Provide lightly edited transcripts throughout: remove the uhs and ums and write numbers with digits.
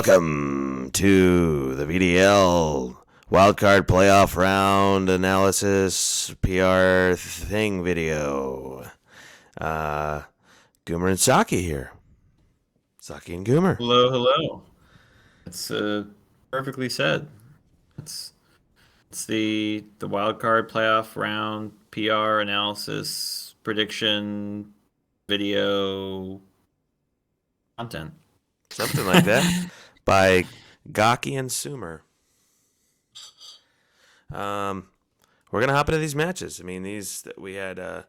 Welcome to the VDL Wildcard Playoff Round Analysis PR thing video. Goomer and Saki here. Saki and Goomer. Hello, hello. It's perfectly said. It's it's the wild card playoff round PR analysis prediction video content. Something like that. By Gaki and Soomer. We're going to hop into these matches. I mean, we had a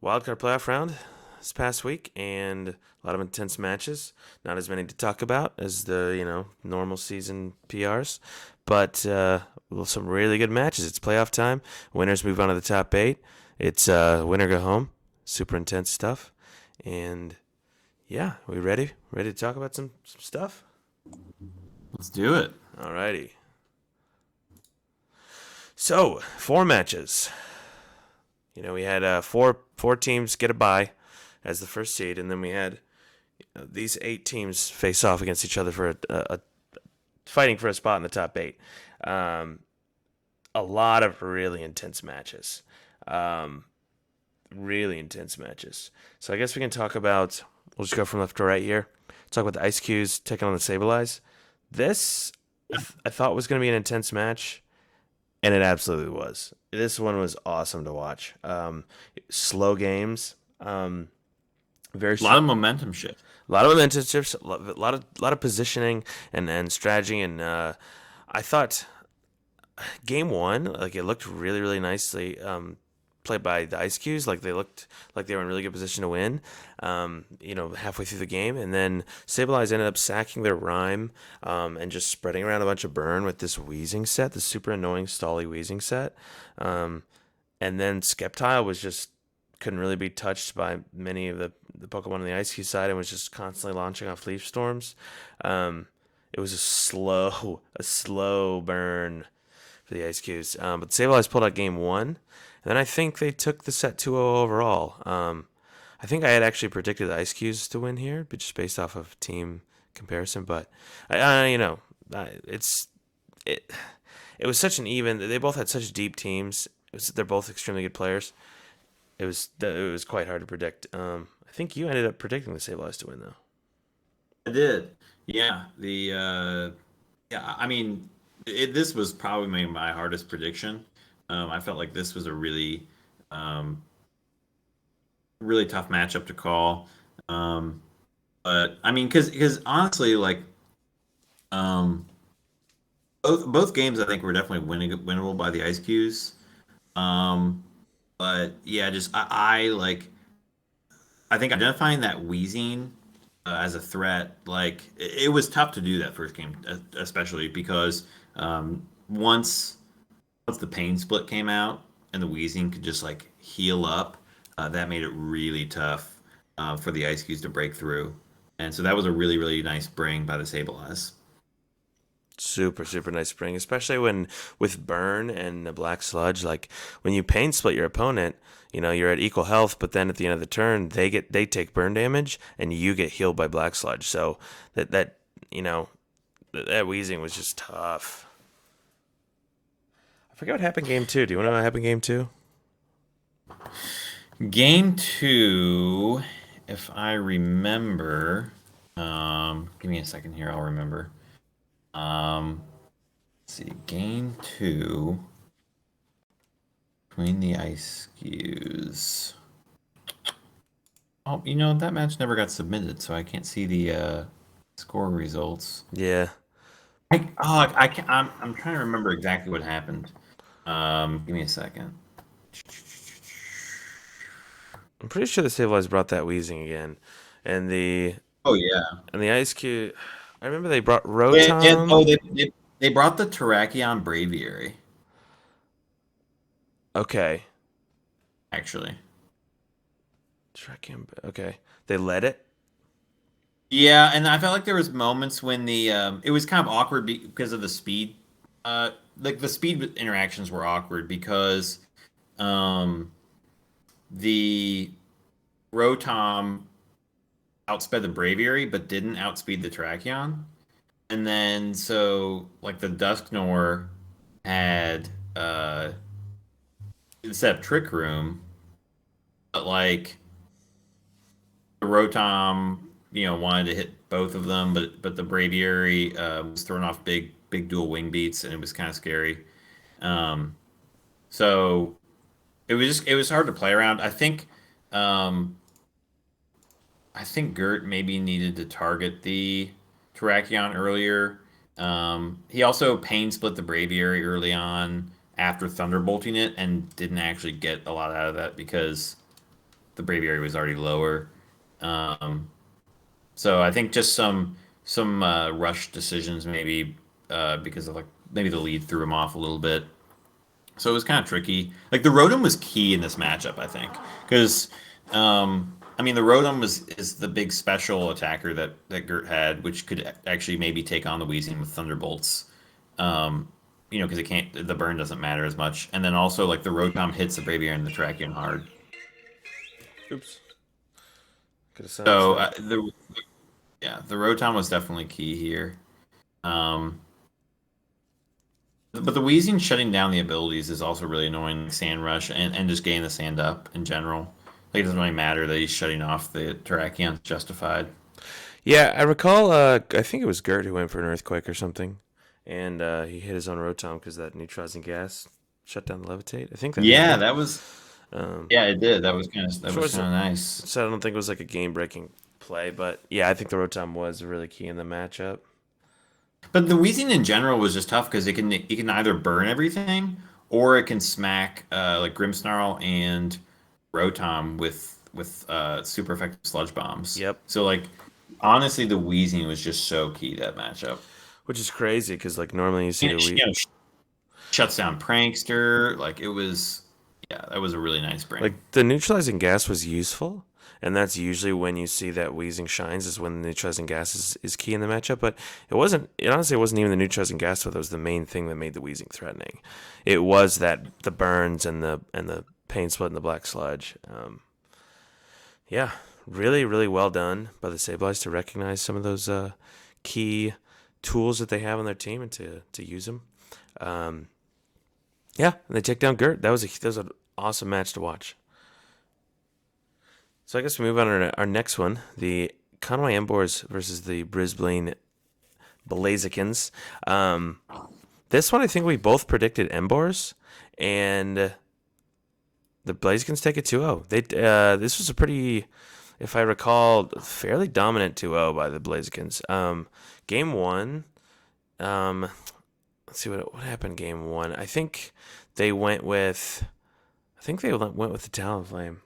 wildcard playoff round this past week and a lot of intense matches. Not as many to talk about as the, normal season PRs, but some really good matches. It's playoff time. Winners move on to the top 8. It's winner go home. Super intense stuff. And yeah, we ready? Ready to talk about some stuff? Let's do it. Alrighty. So, 4 matches. We had four teams get a bye as the first seed, and then we had these 8 teams face off against each other for a fighting for a spot in the top 8. A lot of really intense matches. Really intense matches. So I guess we can talk about. We'll just go from left to right here. Talk about the Ice Cubes taking on the Sableyes. This I thought was going to be an intense match. And it absolutely was. This one was awesome to watch. Slow games. Very A lot of momentum shift. A lot of momentum shifts. A lot of positioning and strategy. And I thought game 1, it looked really, really nicely played by the Ice Cubes. They looked like they were in really good position to win. Halfway through the game, and then Sableyes ended up sacking their rhyme and just spreading around a bunch of burn with this wheezing set, this super annoying Stolly wheezing set. And then Skeptile was just couldn't really be touched by many of the Pokemon on the Ice Cube side and was just constantly launching off Leaf Storms. It was a slow burn for the Ice Cubes. But the Sableyes pulled out game 1. And then I think they took the set 2-0 overall. I think I had actually predicted the Ice Cubes to win here, but just based off of team comparison. But it was such an even. They both had such deep teams. They're both extremely good players. It was quite hard to predict. I think you ended up predicting the Sableyes to win though. I did. Yeah. I mean, this was probably my hardest prediction. I felt like this was a really tough matchup to call. But I mean, because honestly, both games I think were definitely winnable by the Ice Cubes. But yeah, I think identifying that wheezing as a threat, it was tough to do that first game, especially because once the pain split came out and the wheezing could just heal up, that made it really tough for the Ice Cubes to break through. And so that was a really, really nice bring by the Sableyes. Super, super nice spring, especially with burn and the black sludge. When you pain split your opponent, you're at equal health, but then at the end of the turn, they take burn damage and you get healed by black sludge. So that wheezing was just tough. I forget what happened game 2. Do you want to know what happened game 2? Game 2, if I remember, give me a second here, I'll remember. Let's see, game 2 between the Ice Cubes. Oh, that match never got submitted, so I can't see the score results. Yeah. I'm trying to remember exactly what happened. Give me a second. I'm pretty sure the Sableyes brought that wheezing again, and the Ice Cube. I remember they brought Rotom. They brought the Terrakion Braviary. Okay. Actually. Terrakion. Okay. They led it. Yeah, and I felt like there was moments when it was kind of awkward because of the speed. The speed interactions were awkward because the Rotom outsped the Braviary, but didn't outspeed the Terrakion. And then so like the Dusknor had instead of Trick Room, but like the Rotom, wanted to hit both of them, but the Braviary was throwing off big dual wing beats, and it was kind of scary. Um, so it was hard to play around. Um, I think Gert maybe needed to target the Terrakion earlier. He also pain split the Braviary early on after Thunderbolting it, and didn't actually get a lot out of that because the Braviary was already lower. Um, So I think just some rush decisions maybe because of like maybe the lead threw him off a little bit. So it was kind of tricky. Like the Rotom was key in this matchup, I think, because I mean the Rotom is the big special attacker that Gert had, which could actually maybe take on the Weezing with Thunderbolts. Because it can't the burn doesn't matter as much, and then also like the Rotom hits the Braviary and the Tracheon hard. Oops. Could have So silenced that. the Rotom was definitely key here. Um, But the wheezing shutting down the abilities is also really annoying. Like Sand Rush and just getting the sand up in general. Like it doesn't really matter that he's shutting off the Terrakion. Justified. Yeah, I recall. I think it was Gert who went for an earthquake or something, and he hit his own Rotom because that neutralizing gas shut down the levitate. I think that Yeah, happened. that was Um, yeah, it did. That sure, was kind of nice. so I don't think it was like a game breaking play, but yeah, I think the Rotom was really key in the matchup. But the wheezing in general was just tough because it can either burn everything or it can smack like Grimmsnarl and Rotom with super effective sludge bombs. Yep, So like honestly, the wheezing was just so key to that matchup. which is crazy because like normally you see And the it, we shuts down Prankster. Like it was, yeah, that was a really nice like bring. the neutralizing gas was useful, and that's usually when you see that wheezing shines is when the neutralizing gas is key in the matchup. But it wasn't. It honestly wasn't even the neutralizing gas that was the main thing that made the wheezing threatening. It was that the burns and the pain split and the black sludge. Yeah, really well done by the Sableyes to recognize some of those key tools that they have on their team and to use them. Um, yeah, and they take down Gert. That was an awesome match to watch. So I guess we move on to our next one, the Conway Embors versus the Brisbane Blazikins. This one I think we both predicted Embors, and the Blazikins take it 2-0. This was a pretty, if I recall, fairly dominant 2-0 by the Blazikins. Game one, um, let's see what happened. Game one, I think they went with the Talonflame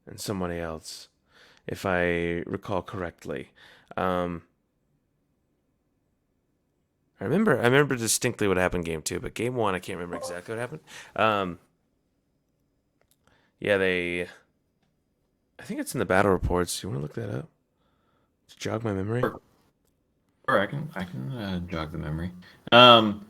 and somebody else, if I recall correctly. Um, I remember distinctly what happened game two, but game one I can't remember exactly what happened. Um, yeah, I think it's in the battle reports. You want to look that up? To jog my memory. Or I can jog the memory. Um,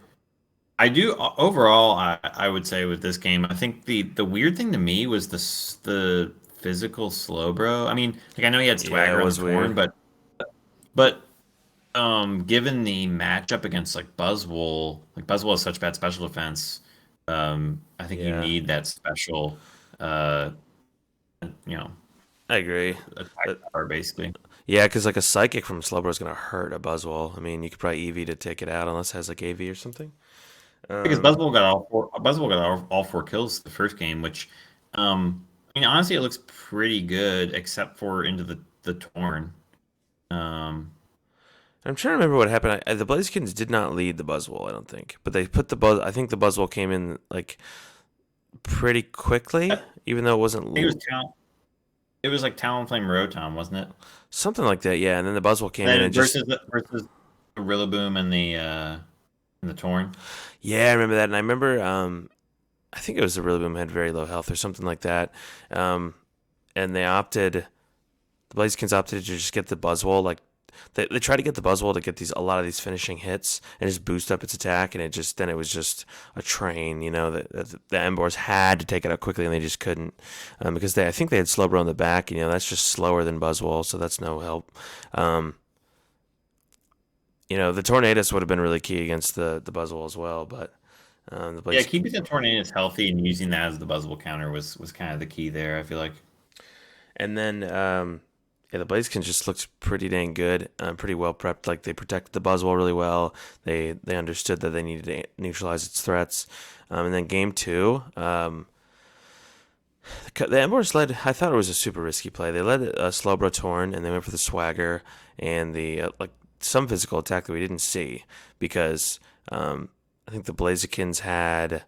I do overall. I would say with this game, I think the weird thing to me was the physical slow bro. I mean, like I know he had Yeah, it swagger on the was torn, weird. but given the matchup against like Buzzwole has such bad special defense. I think you Yeah, need that special, uh, you know, I agree. attack Uh, power basically. yeah, because like a psychic from Slowbro is gonna hurt a Buzzwole. I mean, you could probably EV to take it out unless it has like AV or something. Because Um, Buzzwole got all four kills the first game, which, I mean, honestly, it looks pretty good except for into the torn. Um, I'm trying to remember what happened. The Blazekins did not lead the Buzzwole, I don't think, but they put the Buzz. I think the Buzzwole came in like pretty quickly, I even though it wasn't think it was like Talonflame Rotom, wasn't it? something like that. Yeah, and then the Buzzwole came in Then and just versus the Rillaboom and the Torn. yeah, I remember that, and I remember I think it was the Rillaboom had very low health or something like that, um, and the Blazekins opted to just get the Buzzwole like. They tried to get the Buzzwole to get a lot of these finishing hits and just boost up its attack, and it was just a train, that the Embors had to take it out quickly, and they just couldn't because I think they had Slowbro in the back, that's just slower than Buzzwole, so that's no help. Um, The Tornadoes would have been really key against the Buzzwole as well, but the Yeah, Blaze. keeping the Tornadoes healthy and using that as the buzzable counter was kind of the key there. I feel like. And then, yeah, the Blazekins just looked pretty dang good, pretty well prepped. Like they protected the Buzzwole really well. They understood that they needed to neutralize its threats. And then game two, the Embers led. I thought it was a super risky play. They led Slowbro Torn, and they went for the Swagger and the like some physical attack that we didn't see because I think the Blazekins had.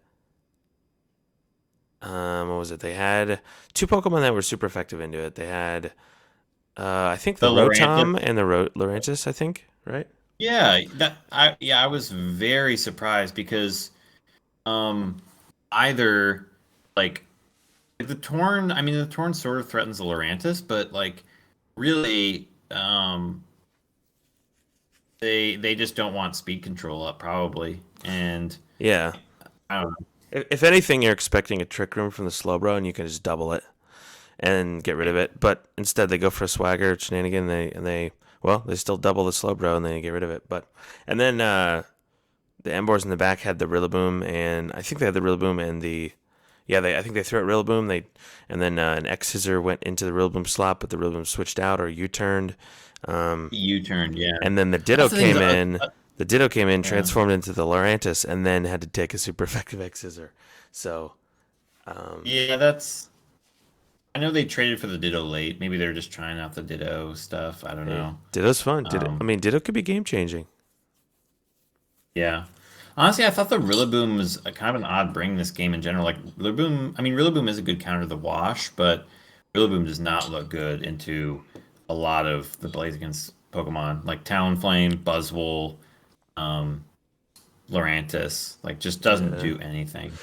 What was it? They had two Pokemon that were super effective into it. They had, I think the The Lorantis. Rotom and the Lurantis. I think right. I was very surprised because um either like the Torn, I mean the Torn sort of threatens the Lorantis, but like really they just don't want speed control up probably. And Yeah. I don't know. If anything, you're expecting a Trick Room from the Slowbro, and you can just double it and get rid of it. But instead, they go for a Swagger shenanigan. They still double the Slowbro and they get rid of it. And then the Embors in the back had the Rillaboom, and I think they had the Rillaboom and the yeah, I think they threw out Rillaboom. And then an X Scissor went into the Rillaboom slot, but the Rillaboom switched out or U-turned. Um, U-turn, yeah. and then the Ditto That's the thing. came in. The Ditto came in, Yeah. transformed into the Lurantis, and then had to take a super effective X Scissor. So, um, Yeah, that's. I know they traded for the Ditto late. Maybe they're just trying out the Ditto stuff. I don't hey, know. Ditto's fun. I Um, mean, Ditto could be game changing. yeah. Honestly, I thought the Rillaboom was a kind of an odd bring in this game in general. Like Rillaboom, I mean, Rillaboom is a good counter to the Wash, but Rillaboom does not look good into a lot of the Blaziken's Pokemon, like Talonflame, Buzzwole, um, Lurantis. Like, just doesn't Yeah. do anything.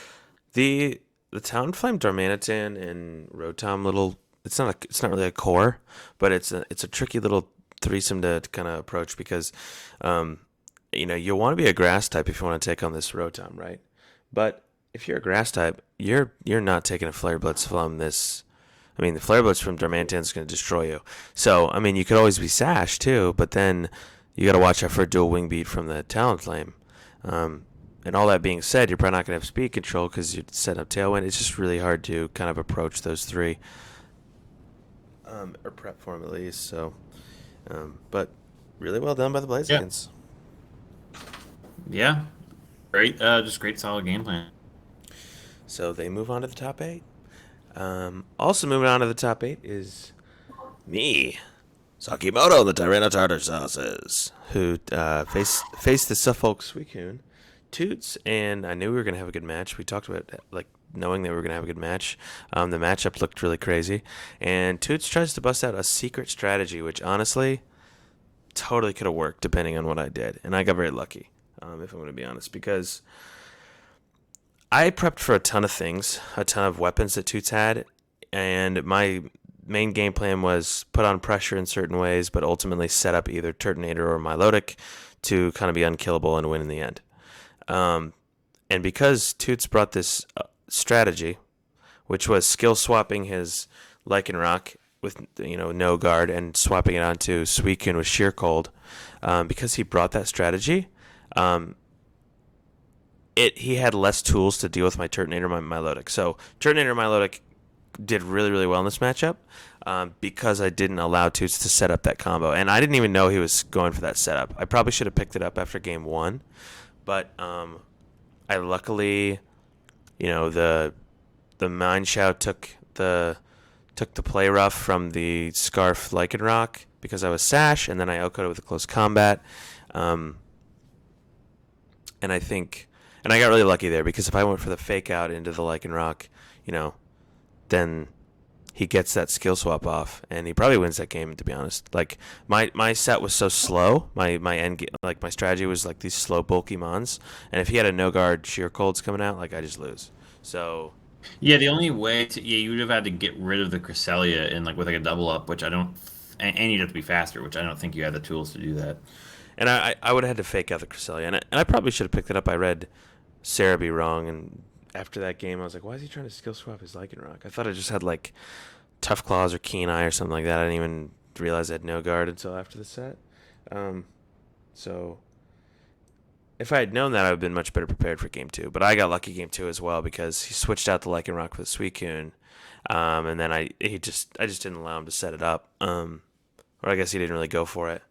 The Talonflame Darmanitan and Rotom little. It's not really a core, but it's a tricky little threesome to kind of approach because, um, you want to be a grass type if you want to take on this Rotom, right? But if you're a grass type, you're not taking a Flare Blitz from this. I mean, the Flare Blitz from Darmanitan is going to destroy you. So, I mean, you could always be Sash too, but then you got to watch out for a dual Wing Beat from the Talonflame. Um, and all that being said, you're probably not going to have speed control because you're setting up Tailwind. It's just really hard to kind of approach those three, or prep for them at least. So, but really well done by the Yeah. Blazekins. Yeah. Great. Just great, solid game plan. So they move on to the top eight. Also moving on to the top eight is me, Sakimoto, the Tyranitar Sauces, who faced the Suffolk Suicune, Toots, and I knew we were gonna have a good match. We talked about like knowing that we were gonna have a good match. The matchup looked really crazy, and Toots tries to bust out a secret strategy, which honestly totally could have worked depending on what I did, and I got very lucky. If I'm gonna be honest, because I prepped for a ton of things, a ton of weapons that Toots had, and my main game plan was put on pressure in certain ways, but ultimately set up either Turtonator or Milotic to kind of be unkillable and win in the end. Um, and because Toots brought this strategy, which was skill swapping his Lycanroc with no guard and swapping it onto Suicune with Sheer Cold, because he brought that strategy, um, he had less tools to deal with my Turtonator, my Milotic. So Turtonator, Milotic did really really well in this matchup because I didn't allow Toots to set up that combo, and I didn't even know he was going for that setup. I probably should have picked it up after game one, but I luckily, the Mind Shout took the play rough from the Scarf Lycanroc because I was Sash, and then I outcoded with a close combat. Um, and I think, and I got really lucky there because if I went for the fake out into the Lycanroc, then he gets that skill swap off, and he probably wins that game. To be honest, like my set was so slow, my like my strategy was like these slow bulky mons, and if he had a no guard sheer colds coming out, like I just lose. So Yeah, the only way to you would have had to get rid of the Cresselia in like with like a double up, which I don't, and you'd have to be faster, which I don't think you had the tools to do that. and I would have had to fake out the Cresselia, and I probably should have picked it up. I read Cerebi wrong, and after that game, I was like, why is he trying to skill swap his Lycanroc? I thought it just had like Tough Claws or Keen Eye or something like that. I didn't even realize I had no guard until after the set. Um, so if I had known that, I would have been much better prepared for game two. But I got lucky game two as well because he switched out the Lycanroc for the Suicune, and then I just didn't allow him to set it up, or I guess he didn't really go for it.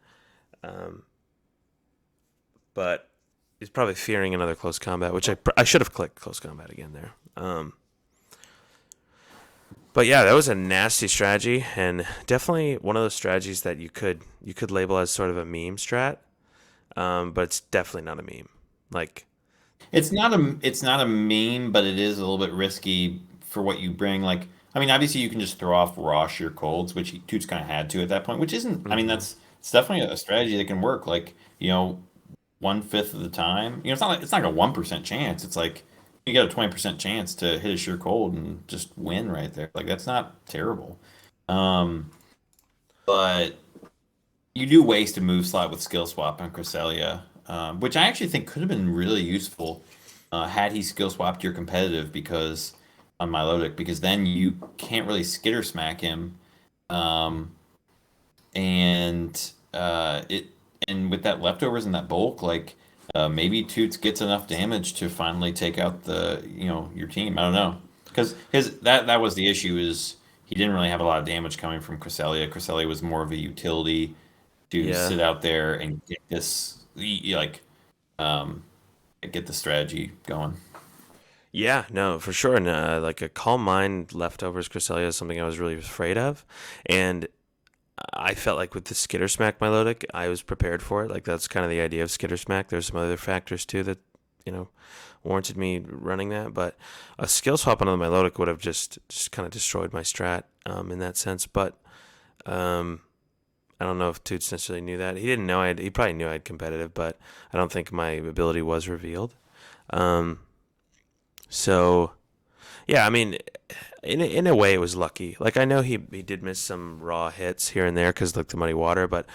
Um, but he's probably fearing another close combat, which I should have clicked close combat again there. But yeah, that was a nasty strategy, and definitely one of those strategies that you could label as sort of a meme strat. But it's definitely not a meme. Like, It's not a meme, but it is a little bit risky for what you bring. Like, I mean, obviously you can just throw off raw sheer colds, which Toots kind of had to at that point, which isn't. I mean, hmm that's it's definitely a strategy that can work. Like, 1/5 of the time. It's not like a 1% chance. It's like you got a 20% chance to hit a sheer cold and just win right there. Like that's not terrible. Um, but you do waste a move slot with skill swap on Cresselia, which I actually think could have been really useful had he skill swapped your competitive because on Milotic, because then you can't really skitter smack him, um, and it and with that leftovers and that bulk, like maybe Toots gets enough damage to finally take out your team. I don't know because his that was the issue is he didn't really have a lot of damage coming from Cresselia. Cresselia was more of a utility to yeah, sit out there and get um get the strategy going. yeah, no, for sure. And like a calm mind leftovers Cresselia is something I was really afraid of, and I felt like with the Skitter Smack Milotic, I was prepared for it. Like that's kind of the idea of Skitter Smack. There's some other factors too that you know warranted me running that, but a skill swap on the Milotic would have just kind of destroyed my strat in that sense. But um, I don't know if Toots necessarily knew that. He didn't know I had. He probably knew I had competitive, but I don't think my ability was revealed. Um, so yeah, I mean, in a way, it was lucky. Like I know he did miss some raw hits here and there because like the muddy water, but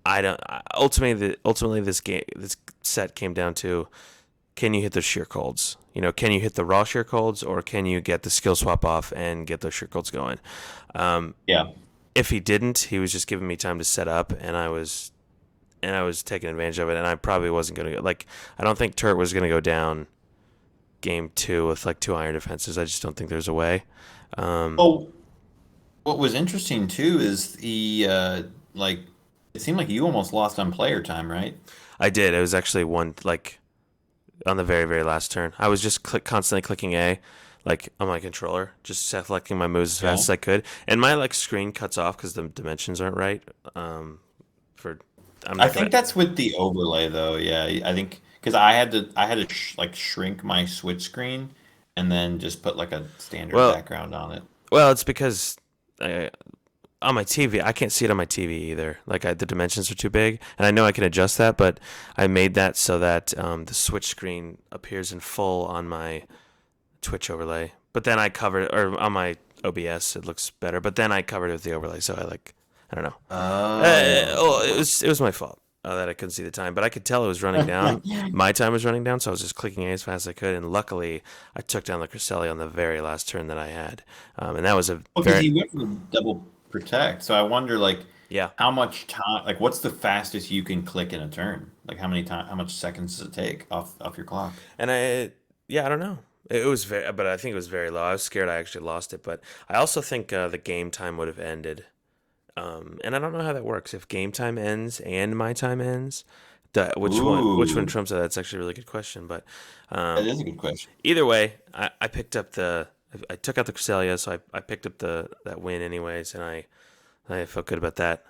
I don't. Ultimately, this set came down to can you hit the sheer colds? Can you hit the raw sheer colds, or can you get the skill swap off and get those sheer colds going? Um, Yeah. if he didn't, he was just giving me time to set up, and I was taking advantage of it, and I probably wasn't gonna go. Like I don't think Turret was gonna go down game two with like two iron defenses. I just don't think there's a way. Um, Oh, what was interesting too is like it seemed like you almost lost on player time, right? I did. It was actually one like on the very very last turn. I was just constantly clicking A, like on my controller, just selecting my moves as Yeah. fast as I could, and my like screen cuts off because the dimensions aren't right. For I'm I not gonna. think that's with the overlay though. Yeah, I think because I had to like shrink my switch screen and then just put like a standard Well, background on it. well, it's because I, on my TV, I can't see it on my TV either. Like the dimensions are too big, and I know I can adjust that, but I made that so that the switch screen appears in full on my Twitch overlay. But then I covered, or on my OBS, it looks better. But then I covered it with the overlay, so I don't know. Oh. It was my fault that I couldn't see the time, but I could tell it was running down. My time was running down, so I was just clicking A as fast as I could, and luckily I took down the Cresselia on the very last turn that I had, and that was a Well, because very he went for the double protect, so I wonder like yeah. how much time, like what's the fastest you can click in a turn? Like how much seconds does it take off your clock? And yeah, I don't know. It was very, but I think it was very low. I was scared I actually lost it, but I also think the game time would have ended. And I don't know how that works. If game time ends and my time ends, which one Ooh, trumps that? That's actually a really good question. But that um, is a good question. either way, I picked up I took out the Cresselia, so I picked up that win anyways, and I felt good about that.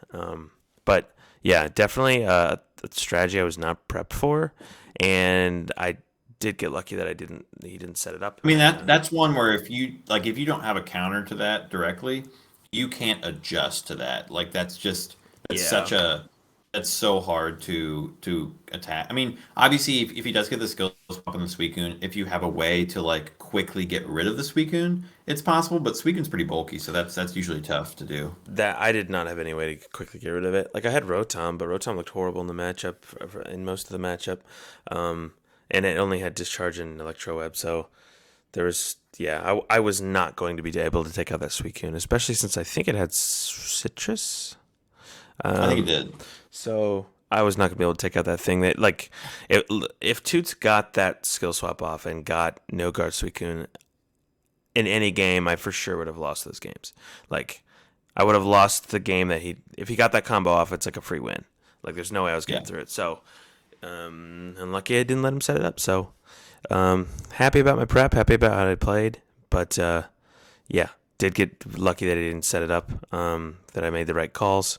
But yeah, definitely a strategy I was not prepped for, and I did get lucky that he didn't set it up. I mean And that's one where if you don't have a counter to that directly, you can't adjust to that. Like that's yeah, such a that's so hard to attack. I mean, obviously if he does get the skills up in the Suicune, if you have a way to like quickly get rid of the Suicune, it's possible, but Suicune's pretty bulky, so that's usually tough to do. that I did not have any way to quickly get rid of it. Like I had Rotom, but Rotom looked horrible in the matchup in most of the matchup, and it only had Discharge and Electro Web, so there was yeah, I was not going to be able to take out that Suicune, especially since I think it had Citrus. I think it Um, did. so I was not gonna be able to take out that thing. That like, if Toots got that skill swap off and got no guard Suicune in any game, I for sure would have lost those games. Like, I would have lost the game that he if he got that combo off. It's like a free win. Like, there's no way I was getting Yeah. through it. So, unlucky I didn't let him set it up. So, happy about my prep. Happy about how I played. But yeah, did get lucky that he didn't set it up. That I made the right calls,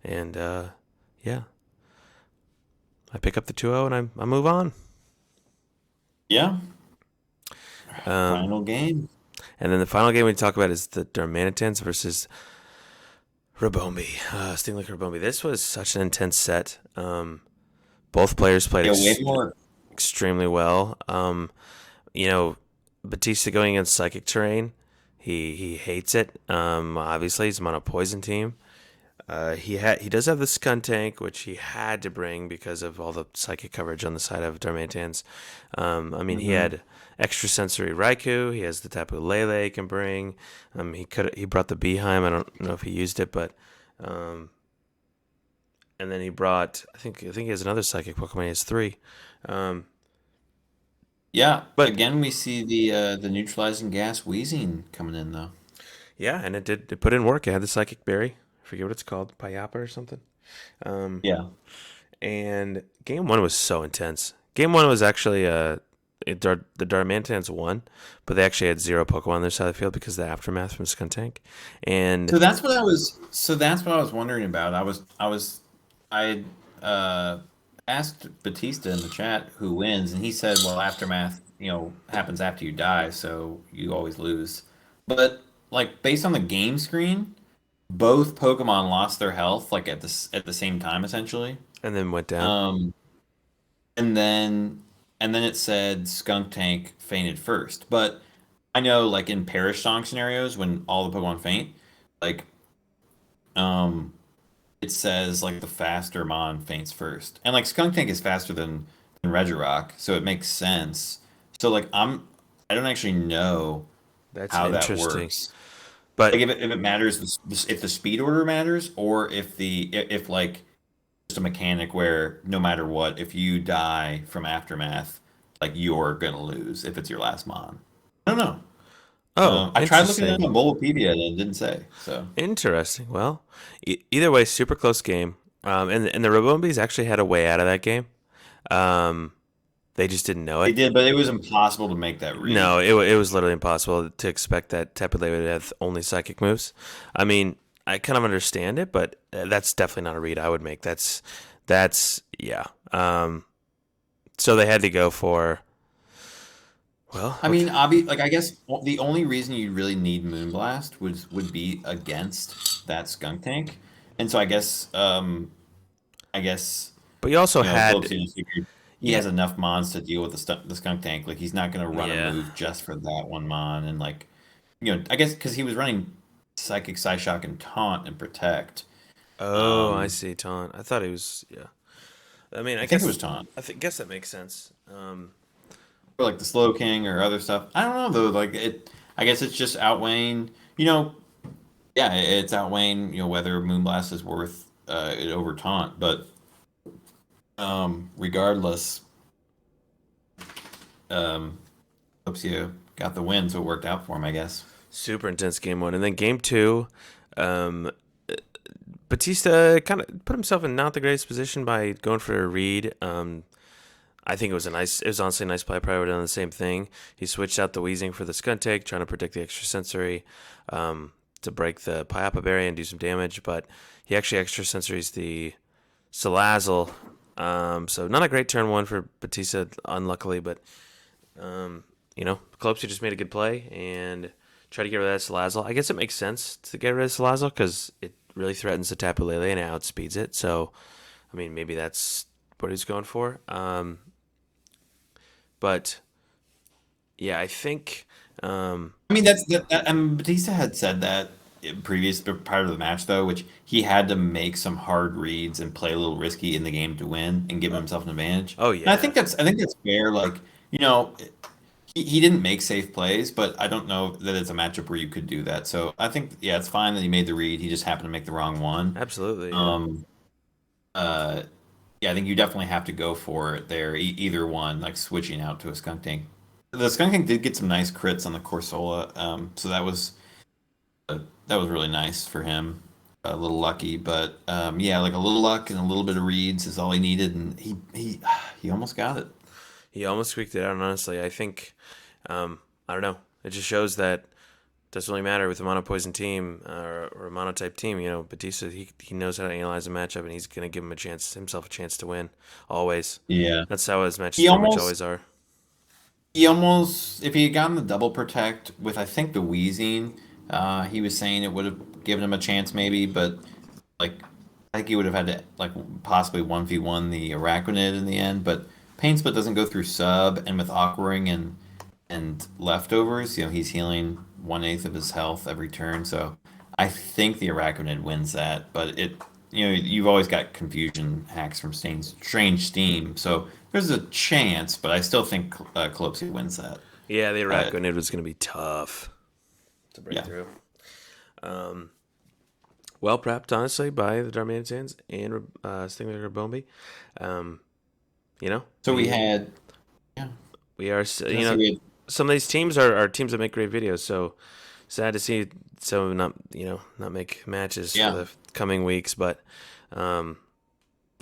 and yeah, I pick up the 2-0 and I move on. Yeah. Um, Final game. and then the final game we talk about is the Darmanitans versus Rabombi. Sting Rabombi. This was such an intense set. Both players played Yeah, way more. extremely well. You know, Batista going against Psychic Terrain, he hates it. Obviously, he's on a poison team. He does have the Skun Tank, which he had to bring because of all the psychic coverage on the side of Darmanitan's. I mean, he Hmm. had extrasensory Raikou. He has the Tapu Lele he can bring. He brought the Beehive. I don't know if he used it, but um, and then he brought I think he has another psychic Pokemon. He has three. Um, Yeah. but Again, we see the neutralizing gas wheezing coming in though. yeah, and it put in work. It had the psychic berry. I forget what it's called, Payapa or something. Um, Yeah. and game one was so intense. Game one was actually the Darmantans won, but they actually had zero Pokemon on their side of the field because of the aftermath from Skuntank. And So that's what I was wondering about. I uh asked Batista in the chat who wins, and he said, "Well, aftermath, happens after you die, so you always lose." But like based on the game screen, both Pokemon lost their health like at the same time essentially. then went down. Um, and then it said Skunk Tank fainted first. But I know like in Perish Song scenarios when all the Pokemon faint, like um it says like the faster Mon faints first. And like Skunk Tank is faster than Regirock, so it makes sense. So like I don't actually know That's how that interesting. works. Like But if it matters if the speed order matters or if like just a mechanic where no matter what, if you die from aftermath, like you're gonna lose if it's your last mon. I don't know. oh, I tried looking it up interesting. on Bulbapedia and it didn't say. So Interesting. Well, either way, super close game. And the Robombis actually had a way out of that game. Um, they just didn't know they it. did, but it was impossible to make that No, read. it was literally impossible to expect that Tapu Lele would have only psychic moves. I mean, I kind of understand it, but that's definitely not a read I would make. That's yeah. So they had to go for well, I mean, okay, like I guess the only reason you really need Moonblast would be against that skunk tank, and so I guess but you also Phillips had figured he yeah, has enough mons to deal with the skunk tank. Like he's not gonna run a yeah. move just for that one mon, and like I guess because he was running psychic, Psyshock, and taunt and protect. Oh, I Um, see, taunt. I thought it was yeah. I mean, I think it was taunt guess that makes sense. or like the slow king or other stuff. I don't know though. Like it, I guess it's just outweighing. Yeah, it's outweighing. Whether Moonblast is worth it over taunt, but regardless, um, hopes you got the win, so it worked out for him, I guess. Super intense game one, and then game two. Um, Batista kind of put himself in not the greatest position by going for a read. I think it was honestly a nice play. I probably would have done the same thing. He switched out the Wheezing for the Skuntank, trying to predict the extrasensory to break the Payapa Berry and do some damage, but he actually extrasensories the Salazzle. So not a great turn one for Batista, unluckily, but Calypso just made a good play and tried to get rid of that Salazzle. I guess it makes sense to get rid of Salazzle because it really threatens the Tapu Lele and it outspeeds it. So, I mean, maybe that's what he's going for. But yeah, I think I mean, Batista had said that prior to the match, though, which he had to make some hard reads and play a little risky in the game to win and give himself an advantage. oh And yeah, I think that's fair. Like, you know, he didn't make safe plays, but I don't know that it's a matchup where you could do that. So I think, yeah, it's fine that he made the read. He just happened to make the wrong one. absolutely, yeah. Um, uh, Yeah, I think you definitely have to go for it there. Either one, like switching out to a skunk tank. The skunk tank did get some nice crits on the Corsola, so that was really nice for him. A little lucky, but yeah, like a little luck and a little bit of reads is all he needed, and he almost got it. He almost squeaked it out. And honestly, I think I don't know. It just shows that it doesn't really matter with a mono poison team or a monotype team. You know, Batista he knows how to analyze a matchup, and he's gonna give himself a chance to win always. Yeah, That's how his matches he pretty much almost always are. he almost if he had gotten the double protect with I think the wheezing, he was saying it would have given him a chance maybe, but like I think he would have had to like possibly 1v1 the Arachnid in the end, but Pain Split doesn't go through sub, and with Aquaring and leftovers, he's healing 1/8 of his health every turn, so I think the Arachnid wins that, but you've always got confusion hacks from Strange Steam, so there's a chance, but I still think Calypso wins that. Yeah, the Uh, Arachnid was gonna be tough to break yeah. through. Well prepped, honestly, by the Darmanitans and Stingler Bombi. Um, you know, So we had, yeah, we are, I see we had, some of these teams are teams that make great videos. So sad to see some not, not make matches for yeah, the coming weeks, but, or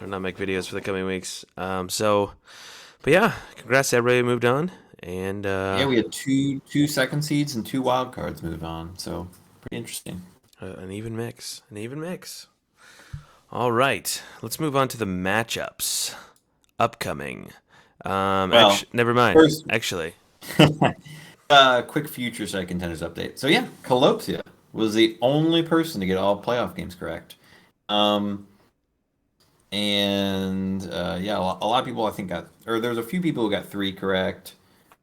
not make videos for the coming weeks. But yeah, congrats to everybody who moved on. And, yeah, we had two second seeds and two wild cards moved on, so pretty interesting. an even mix, an even mix. All right, let's move on to the matchups upcoming. Well, Never mind. first, Actually, quick future side contenders update. So yeah, Kalopsia was the only person to get all playoff games correct. Um, and yeah, a lot of people I think got, or there was a few people who got three correct.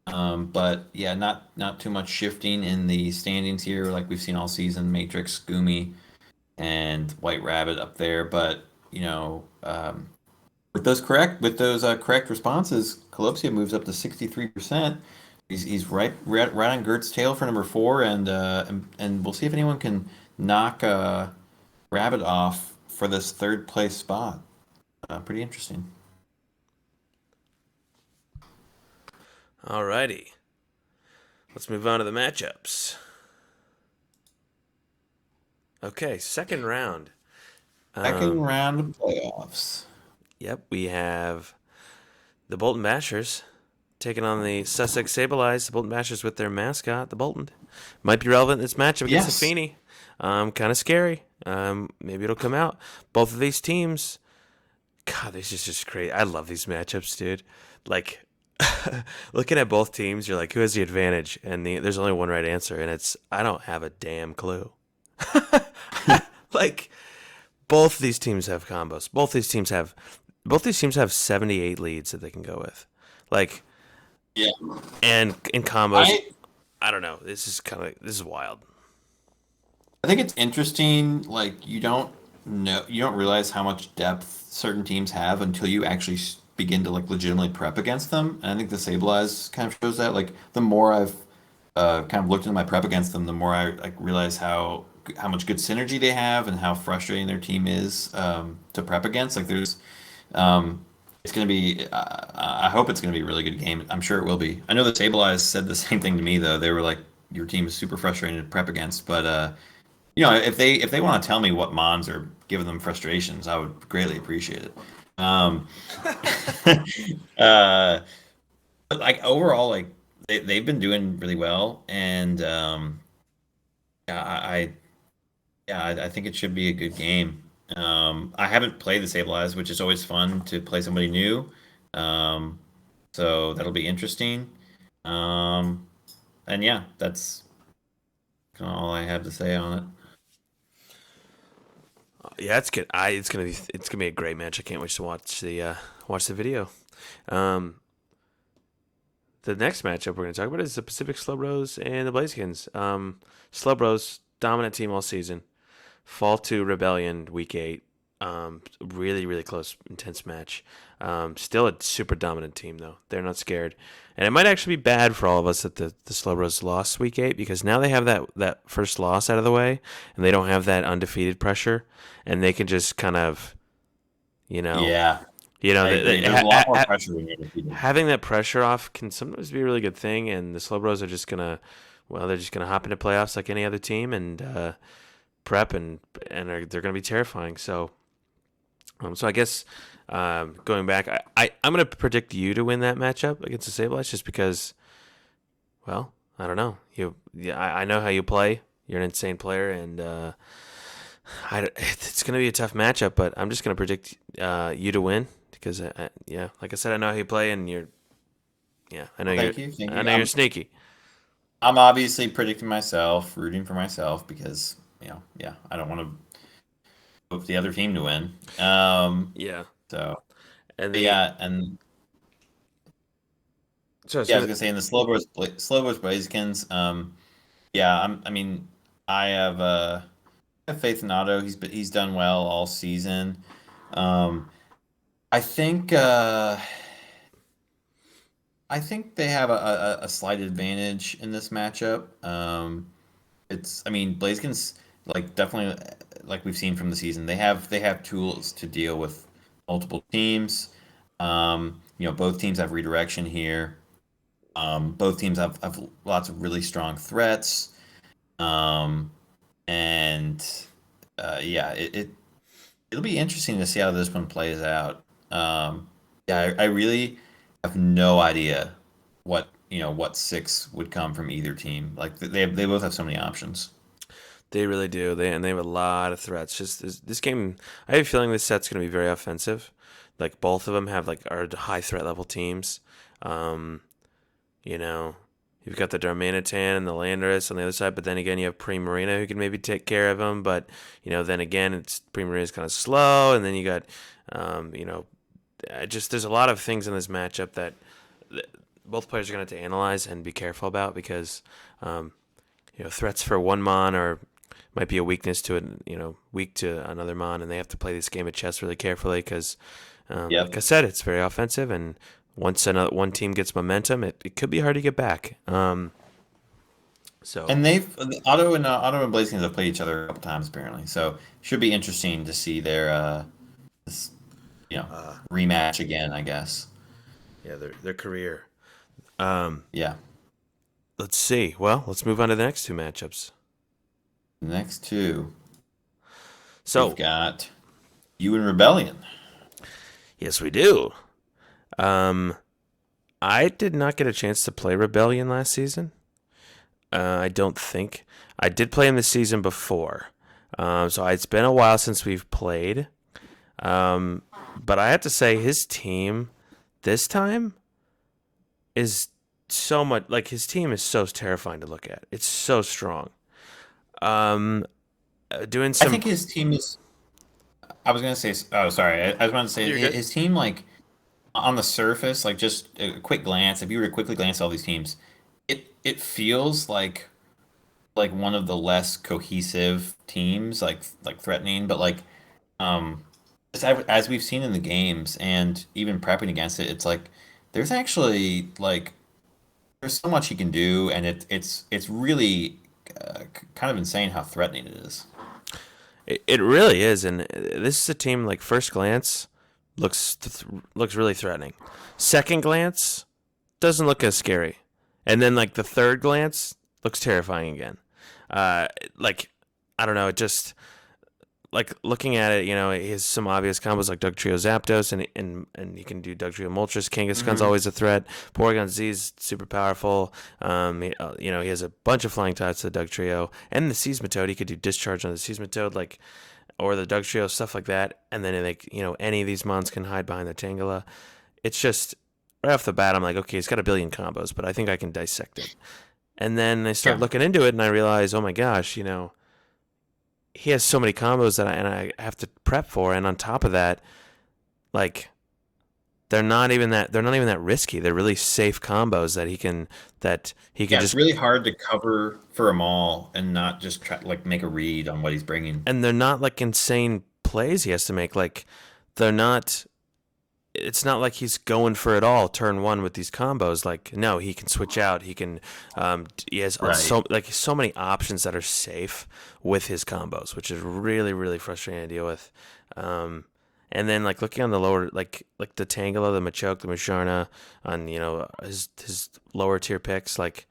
But yeah, not too much shifting in the standings here, like we've seen all season. Matrix, Gumi, and White Rabbit up there. But with those correct responses, Calypso moves up to 63%. He's right on Gert's tail for number four, and we'll see if anyone can knock Rabbit off for this third place spot. Pretty interesting. alrighty. Let's move on to the matchups. Okay, second round. Second round of playoffs. Yep, we have the Bolton Bashers taking on the Sussex Sableyes. The Bolton Bashers with their mascot, the Bolton. Might be relevant in this matchup against the Yes. Feeney. Kind of scary. Maybe it'll come out. Both of these teams. God, this is just crazy. I love these matchups, dude. Like, looking at both teams, you're like, who has the advantage? And there's only one right answer, and it's I don't have a damn clue. Like, both these teams have combos. Both these teams have 78 leads that they can go with. Like, Yeah. and in combos, I I don't know. This is wild. I think it's interesting. Like you don't realize how much depth certain teams have until you actually begin to like legitimately prep against them. And I think the Sableyes kind of shows that. Like the more I've kind of looked into my prep against them, the more I like realize how much good synergy they have and how frustrating their team is to prep against. Like there's it's going to be. I hope it's going to be a really good game. I'm sure it will be. I know the Sableyes said the same thing to me though. They were like, "Your team is super frustrating to prep against," but if they want to tell me what mons are giving them frustrations, I would greatly appreciate it. Um, uh, but like overall, like they've been doing really well, and yeah, I think it should be a good game. I haven't played the Sableyes, which is always fun to play somebody new. Um, so that'll be interesting. Um, and yeah, that's kind of all I have to say on it. Yeah, it's good. It's gonna be a great match. I can't wait to watch the video. Um, the next matchup we're gonna talk about is the Pacific Slowbros and the Blazekins. Slowbros dominant team all season. Fall to Rebellion week 8. Really, really close, intense match. Still a super dominant team though. They're not scared, and it might actually be bad for all of us that the Slow Bros lost week 8 because now they have that first loss out of the way, and they don't have that undefeated pressure, and they can just kind of, you know, Yeah. You know, I agree. There's a lot more pressure when you're defeated. having that pressure off can sometimes be a really good thing. And the Slow Bros are just gonna, well, they're just gonna hop into playoffs like any other team and prep they're gonna be terrifying. So I guess going back, I'm gonna predict you to win that matchup against the Sableye just because, well, I don't know. Yeah, I know how you play. You're an insane player, and it's going to be a tough matchup. But I'm just going to predict you to win because, yeah, like I said, I know how you play, and yeah, Well, thank you, thank I you. know you're sneaky. I'm obviously predicting myself, rooting for myself because yeah, I don't want to vote for the other team to win. Yeah, So and but the yeah, and so I was yeah, I was gonna, gonna say in the Slowbros Blazekins, yeah, I mean, I have faith in Otto. He's done well all season. Um, I think uh, I think they have a slight advantage in this matchup. I mean, Blazekins like definitely like we've seen from the season. They have tools to deal with multiple teams. Both teams have redirection here. Both teams have lots of really strong threats. Um, and yeah, it'll be interesting to see how this one plays out. Yeah, I really have no idea what six would come from either team. Like they both have so many options. they really do. They have a lot of threats. Just this game, I have a feeling this set's going to be very offensive. Like both of them have like are high threat level teams. Um, You know, you've got the Darmanitan and the Landorus on the other side, but then again, you have Primarina who can maybe take care of him. But then again, it's Primarina's kind of slow, and then you got, just there's a lot of things in this matchup that both players are going to have to analyze and be careful about because, threats for one mon or might be a weakness to it, weak to another mon, and they have to play this game of chess really carefully because, like Yep. I said, it's very offensive and once one team gets momentum, it could be hard to get back. So And Otto and Blazekins have played each other a couple times apparently, so should be interesting to see their this, you know uh, rematch again. I guess. yeah, their career. Um, Yeah. let's see. Well, let's move on to the next two matchups. The next two we've So got you and Rebellion. yes, we do. Um, I did not get a chance to play Rebellion last season. I don't think I did play him the season before. So it's been a while since we've played. Um, but I have to say his team this time is so much like his team is so terrifying to look at. It's so strong. Um, doing I some. think his team is. I was gonna say. Oh, sorry. I was going to say You're good. his team, like on the surface, like just a quick glance. If you were to quickly glance at all these teams, it feels like one of the less cohesive teams, like threatening, but like um, just as we've seen in the games and even prepping against it, it's like there's actually like there's so much he can do, and it's really kind of insane how threatening it is. It really is, and this is a team like first glance looks really threatening. Second glance doesn't look as scary, and then like the third glance looks terrifying again. Like I don't know, it just like looking at it, he has some obvious combos like Doug Trio Zapdos, and he can do Doug Trio Moltres. Kangaskhan's Hmm. always a threat. Porygon Z is super powerful. He has a bunch of flying types to the Doug Trio, and the Seismitoad. He could do Discharge on the Seismitoad, like or the Doug Trio stuff like that. And then like any of these mons can hide behind the Tangela. It's just right off the bat, I'm like, okay, he's got a billion combos, but I think I can dissect it. And then I start Yeah. looking into it, and I realize, oh my gosh, he has so many combos that I have to prep for, and on top of that, like they're not even that risky. They're really safe combos that he can Yeah, it's just really hard to cover for them all and not just try like make a read on what he's bringing. and they're not like insane plays he has to make. Like they're not. It's not like he's going for it all turn one with these combos. Like no, he can switch out. He can. He has Right. so many options that are safe with his combos, which is really really frustrating to deal with. Um, And then like looking on the lower, like the Tangela, the Machoke, the Musharna, on his lower tier picks, like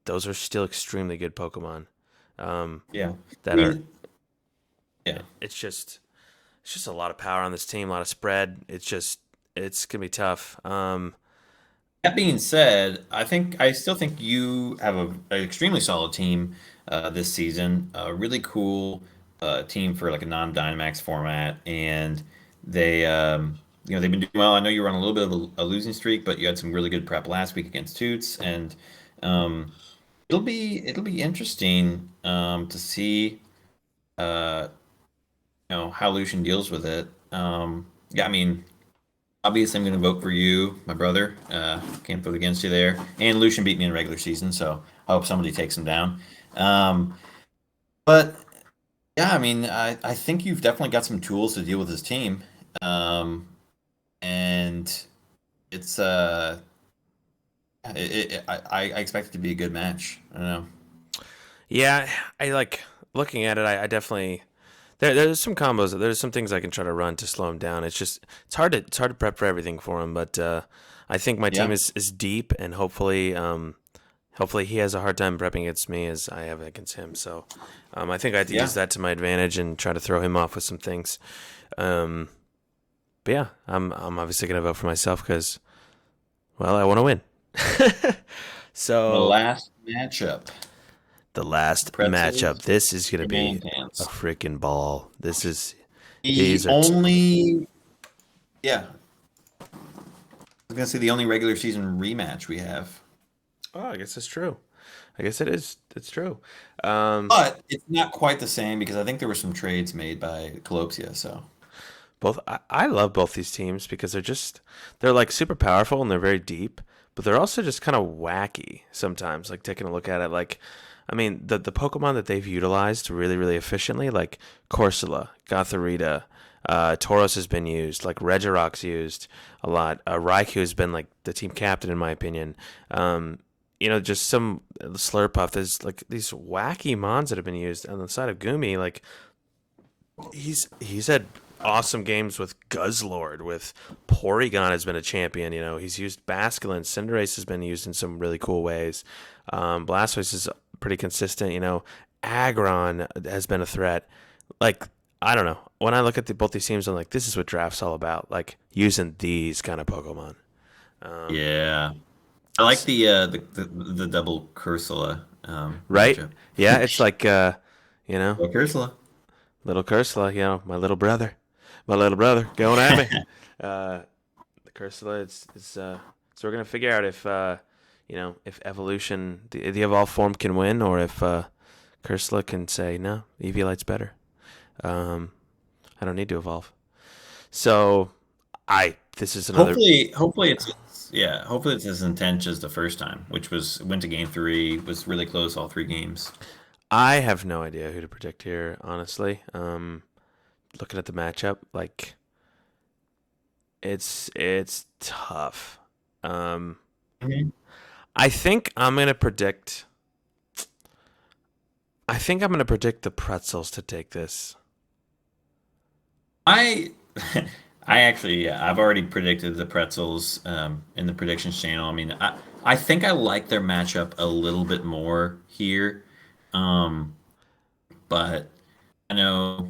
those are still extremely good Pokemon. Um, Yeah. I that are mean, yeah. it's just a lot of power on this team, a lot of spread. It's gonna be tough. That being said, I still think you have an extremely solid team this season. A really cool team for like a non-Dynamax format, and they've been doing well. I know you were on a little bit of a losing streak, but you had some really good prep last week against Toots, and um, it'll be interesting to see uh, how Lucian deals with it. Yeah, I mean. Obviously, I'm going to vote for you, my brother. Can't vote against you there. And Lucian beat me in regular season, so I hope somebody takes him down. Um, but yeah, I mean, I think you've definitely got some tools to deal with his team, and it's I expect it to be a good match. I don't know. Yeah, I like looking at it. I definitely there's some combos. There's some things I can try to run to slow him down. It's hard to prep for everything for him. But I think my team Yeah, is deep, and hopefully he has a hard time prepping against me as I have against him. So I think I have to use yeah, that to my advantage and try to throw him off with some things. Um, but yeah, I'm obviously gonna vote for myself because well I want to win. the So last matchup, the last matchup. Pretzels, This is gonna be Remain a Pants. freaking ball. The These are only, yeah, I was gonna say the only regular season rematch we have. oh, I guess that's true. I guess it is. It's true. Um, But it's not quite the same because I think there were some trades made by Colopsia. So I love both these teams because they're like super powerful and they're very deep, but they're also just kind of wacky sometimes. Like taking a look at it, like I mean the Pokemon that they've utilized really efficiently, like Corsola, Gothorita, Tauros has been used, like Regirock's used a lot. Raikou has been like the team captain in my opinion. Just some Slurpuff. There's like these wacky mons that have been used on the side of Gumi. Like he's had awesome games with Guzzlord, with Porygon has been a champion. He's used Basculin. Cinderace has been used in some really cool ways. Blastoise is pretty consistent. Aggron has been a threat. Like I don't know. When I look at both these teams, I'm like, this is what draft's all about. Like using these kind of Pokemon. Um, yeah, I like the double Cursula right? matchup. Yeah, it's like you know, Well, Cursula. little Cursula, my little brother going at me. The Cursula, so we're gonna figure out if evolution, the evolved form can win, or if Cursula can say no, Eviolite's better. Um, I don't need to evolve. So this is another. Hopefully hopefully it's as intense as the first time, which was went to game three, was really close all three games. I have no idea who to predict here, honestly. Looking at the matchup, like it's tough. Um, Mhm. I think I'm gonna predict. I think I'm gonna predict the Pretzels to take this. I I actually, yeah, I've already predicted the Pretzels in the predictions channel. I mean, I think I like their matchup a little bit more here, um, but I know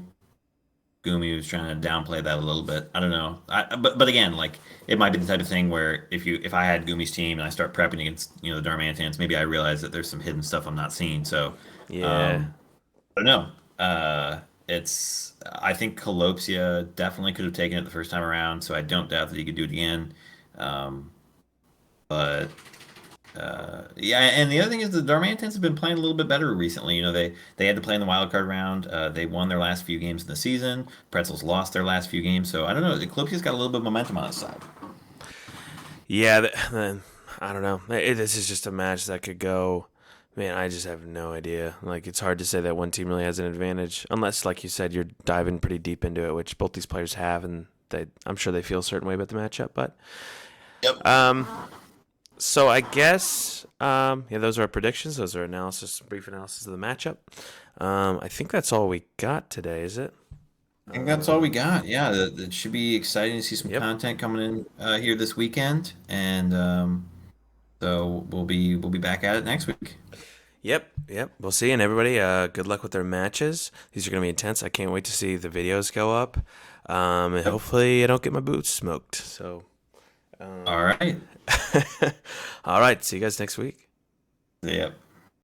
Gumi was trying to downplay that a little bit. I don't know. But again, like it might be the type of thing where if I had Gumi's team and I start prepping against the Darmanians, maybe I realize that there's some hidden stuff I'm not seeing. So Yeah, um, I don't know. It's I think Colopsia definitely could have taken it the first time around, so I don't doubt that he could do it again. Um, but yeah, and the other thing is the Darmanians have been playing a little bit better recently. They had to play in the wild card round. They won their last few games in the season. Pretzels lost their last few games, so I don't know. Eclipse's got a little bit of momentum on his side. yeah. I don't know. This is just a match that could go. Man, I just have no idea. Like, it's hard to say that one team really has an advantage, unless, like you said, you're diving pretty deep into it, which both these players have, and I'm sure they feel a certain way about the matchup. But, Yep. um, so I guess, yeah, those are our predictions. Those are brief analysis of the matchup. I think that's all we got today, is it? I think that's all we got. Yeah, it should be exciting to see some Yep. content coming in here this weekend, and so we'll be back at it next week. Yep, yep. We'll see, and everybody, good luck with their matches. These are gonna be intense. I can't wait to see the videos go up, and Yep. hopefully I don't get my boots smoked. So, All right. all right. See you guys next week. Yep.